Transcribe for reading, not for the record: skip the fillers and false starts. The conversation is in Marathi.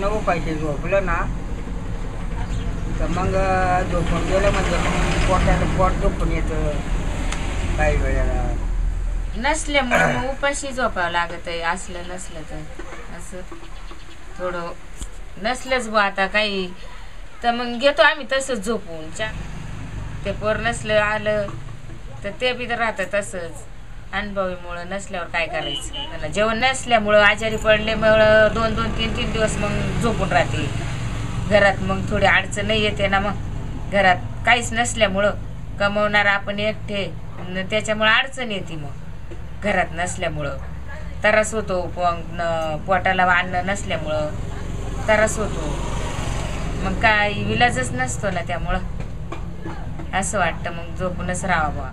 नको पाहिजे झोपलं ना तर मग झोपून गेलं म्हणजे मग पोटाला पोट दुखून येतं काही वेळेला. नसल्यामुळं मग उपाशी झोपावं लागत आहे. असलं नसलं तर असं थोडं नसलंच बा आता काही तर मग घेतो आम्ही तसंच झोपून. ते पोर नसलं आलं तर ते बी तर राहतं तसंच. अनुभवीमुळं नसल्यावर काय करायचं. मला जेवण नसल्यामुळं आजारी पडल्यामुळं 2-2, 3-3 दिवस मग झोपून राहते घरात. मग थोडी अडचण येते ना. मग घरात काहीच नसल्यामुळं कमवणार आपण एकटे त्याच्यामुळं अडचण येते. मग घरात नसल्यामुळं त्रास होतो. पोटाला अन्न नसल्यामुळं त्रास होतो. मग काय विलाजच नसतो ना. त्यामुळं असं वाटतं मग झोपूनच राहावं.